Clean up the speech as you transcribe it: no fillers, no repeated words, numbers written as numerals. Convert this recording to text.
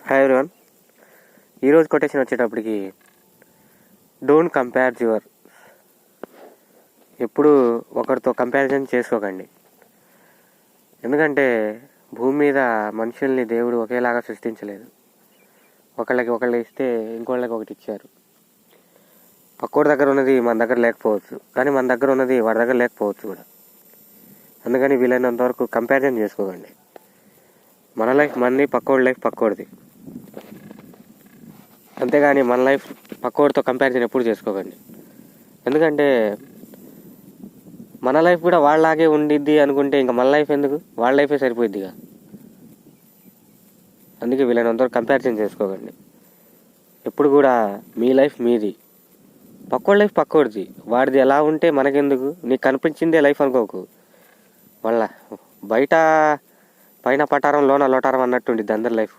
Hi everyone. ఈరోజు quotation వచ్చేటప్పటికి don't compare your. ఎప్పుడు ఒకరితో కంపారిజన్ చేసుకోకండి. ఎందుకంటే భూమి మీద మనుషుల్ని దేవుడు ఒకేలాగా సృష్టించలేదు. ఒకళ్ళు ఇస్తే ఇంకోళ్ళకి ఒకటి ఇచ్చారు. పక్కోడి దగ్గర ఉన్నది మన దగ్గర లేకపోవచ్చు, కానీ మన దగ్గర ఉన్నది వాడి దగ్గర లేకపోవచ్చు కూడా. అందుకని వీలైనంత వరకు కంపారిజన్ చేసుకోకండి. మన లైఫ్ మనది, పక్కోడి లైఫ్ పక్కోడిది. అంతేగాని మన లైఫ్ పక్కోడితో కంపారిజన్ ఎప్పుడు చేసుకోకండి. ఎందుకంటే మన లైఫ్ కూడా వాళ్ళలాగే ఉండిద్ది అనుకుంటే ఇంకా మన లైఫ్ ఎందుకు, వాళ్ళ లైఫే సరిపోయిద్దిగా. అందుకే వీలైనంతవరకు కంపారిజన్ చేసుకోకండి. ఎప్పుడు కూడా మీ లైఫ్ మీది, పక్కోడి లైఫ్ పక్కోడిది. వాడిది ఎలా ఉంటే మనకెందుకు, నీకు కనిపించిందే లైఫ్ అనుకోకు. మళ్ళా బయట పైన పటారం లోన లోటారం అన్నట్టు ఉండిద్ది అందరి లైఫ్.